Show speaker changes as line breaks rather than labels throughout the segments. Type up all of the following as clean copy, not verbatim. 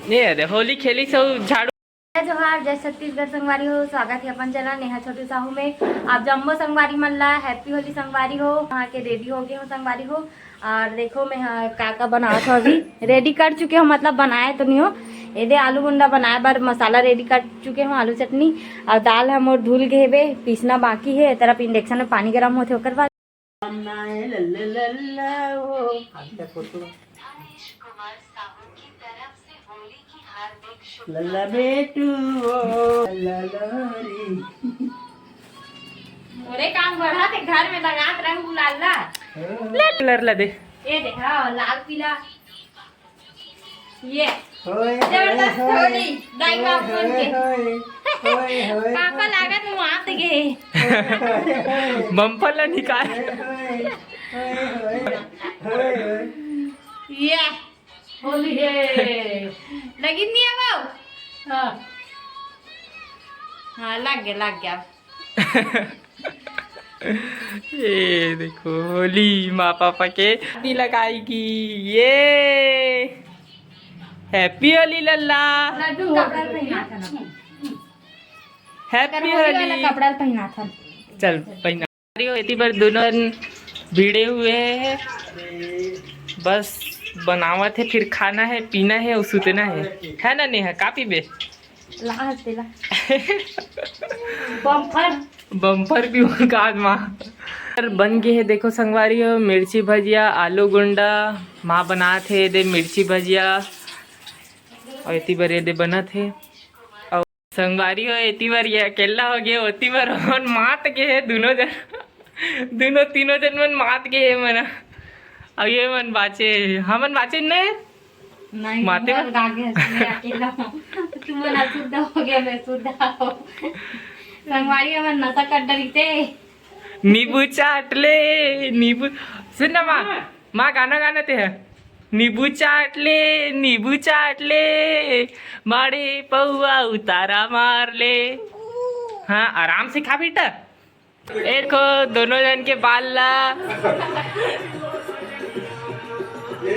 ये दे होली खेली सब झाड़ू।
जोहार जय छत्तीसगढ़ संगवारी हो। स्वागत है अपन चैनल नेहा छोटू साहू में। आप जम्मो संगवारी मन ला हैप्पी होली संगवारी हो। वहाँ के रेडी हो गए हो संगवारी हो। और देखो मैं का बनाया था, अभी रेडी कर चुके हो, मतलब बनाए तो नहीं हो। ये दे आलू गुंडा बनाए बार मसाला रेडी कर चुके हो, आलू चटनी और दाल हम और धुल गए बे, पीसना बाकी है। तरफ इंडक्शन में पानी गर्म होते होकर बाद
लल्ला बेटू
मोरे काम बढ़ा थे घर में लगात रंग गुलाल ला
कलर ला दे।
ये देखा लाल पीला ये
होए
जबरदस्त होली दाई का फोन के
होए होए
पापा लागत मुआत गए
बम्पर ला निकाल।
ये होली है लगी नहीं अब। हाँ लग गया
ये देखो होली माँ पापा के दी लगाएगी। ये हैप्पी होली लल्ला,
लड्डू कपड़ा पहना था ना,
हैप्पी
वाला
होली।
कपड़ा पहना था।
चल पहना इतनी बार दोनों भिड़े हुए हैं, बस बनावत है, फिर खाना है, पीना है और सुतना है ना नेहा? कापी बे
लास्ट दिला बम्पर
बम्पर भी उनका आज माँ बन गए है। देखो संगवारी हो, मिर्ची भजिया, आलू गुंडा माँ बना थे दे, मिर्ची भजिया और इतनी बार ये दे बना थे। और संगवारी हो इतनी बार ये अकेला हो गया, उतनी बार मन मात गए है दोनों जन, दोनों तीनों जन मन मात गए है मना। अब ये मन बाचे हमन बाचे नहीं माते
मर गागे अकेला तुम ना शुद्ध हो गया, मैं शुद्ध हो संगवारी हमन नशा कर डरी थे।
नींबू चाट ले नींबू, सुन ना माँ गाना ते है। नींबू चाट ले मारे पौआ उतारा मार ले। हाँ आराम से खा बेटा। देखो दोनों जन के बाल ला,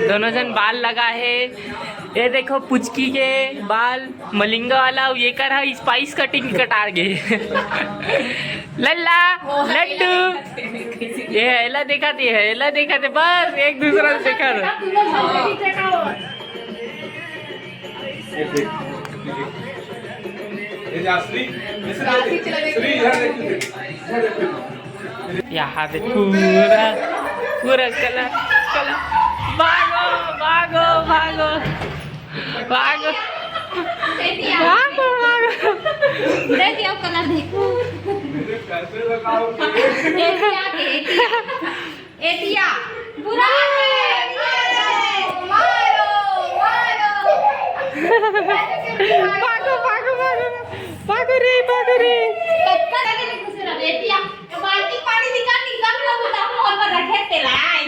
दोनों जन बाल लगा है। ये देखो पुचकी के बाल मलिंगा वाला, ये कर है स्पाइस कटिंग कटार गे लल्ला लड्डू ये एला देखा थे बस एक दूसरा से देखा यहाँ पे पूरा कलर भागो भागो भागो भागो भागो भागो
दे दियो कलर देखो एतिया पूरा मारो
भागो भागो भागो भागो रे
कत्ता लगे खुश रह एतिया बाल्टी पानी निकाल लो बता मोर में रखे तेलाई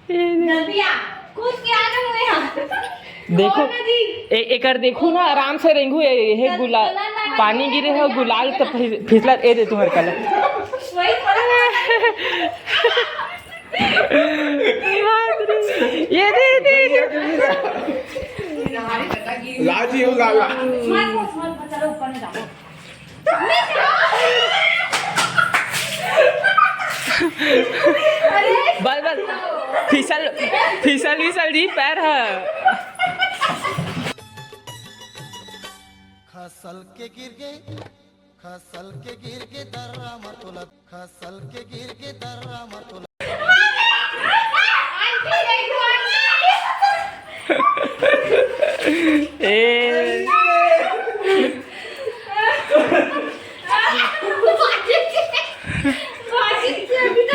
जल्दी आ कूद के आ जाओ यहां।
देखो एकर देखो ना, आराम से रेंगू ये गुलाल पानी गिरे है, गुलाल तो फिसला ए दे तुम्हारे कलर
वही
ये दे
लाजी हो गाला
मत चलो ऊपर में जाओ।
बस फिसल जी पैर है।
खसल के गिर के दर्रा मतुला खसल के गिर के दर्रा मतुला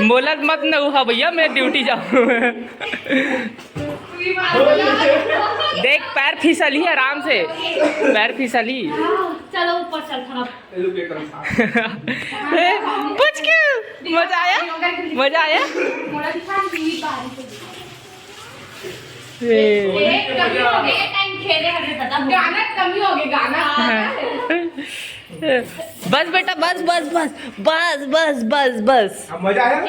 बोलत मत न हुआ भैया, मैं ड्यूटी जाऊँ। देख पैर फिसली आराम से, पैर फिसली।
चलो ऊपर चल खराब
पूछ क्यों मजा आया
मोड़ा दिखा टीवी बारिश एक कमी हो गई टाइम खेले हमें पता गाना कमी हो गई गाना
बस बेटा बस बस बस बस बस बस बस
मजा आया।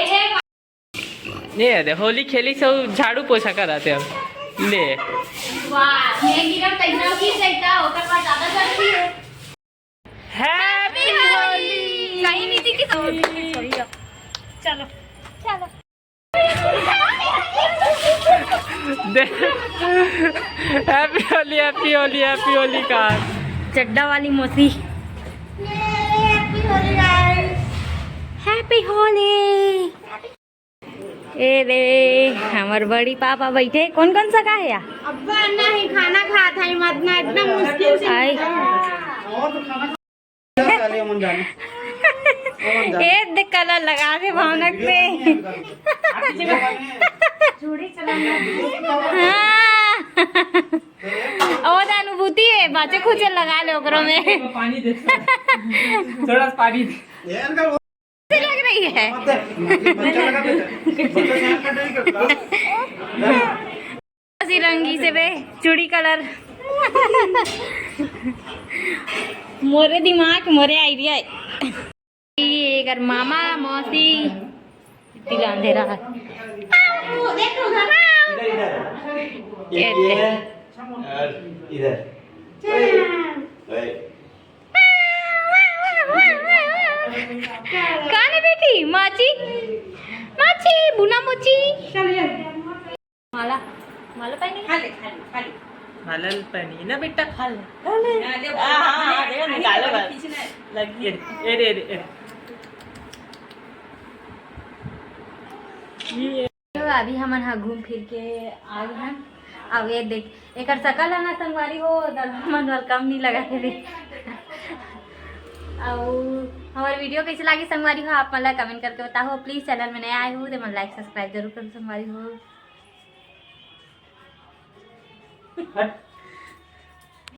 ये दे होली खेली सब झाड़ू पोछा कराते हम ले
वाह मैं गिरम तैनाव की सहिता ओकर बाद ज्यादा जल्दी है
हैप्पी होली
सही नीति की चलो चलो
happy Holi happy Holi happy Holi का
चड्डा वाली मौसी हैप्पी होली। ए रे हमार बड़ी पापा बैठे कौन कौन सा का है यार
अब्बा नहीं खाना खा था मतना इतना मुश्किल से
आई ए देख कलर लगा दे भौनक पे हाँ। और अनुभूति है बाचे खुचे लगा ले ओकरो में
पानी दे थोड़ा सा पानी दे
लग रही है रंगी से बे चूड़ी कलर मोरे दिमाग मोरे आइडिया है मामा मौसी इतनी अंधेरा है कौन है बेटी माची माची बुना मोची माला माला पहनी
मालल पानी ना बेटा खा ले हां निकालो बस लगी ए रे ये
अभी हमन हा घूम फिर के आ गए हैं। अब ये देख एक सकल है ना संगवारी हो मन वेलकम नहीं लगा थे हमारे वीडियो कैसे लगी संगवारी हो आप मतलब कमेंट करके बताओ प्लीज चैनल में नया आए हो तो मन लाइक सब्सक्राइब जरूर करो संगवारी हो।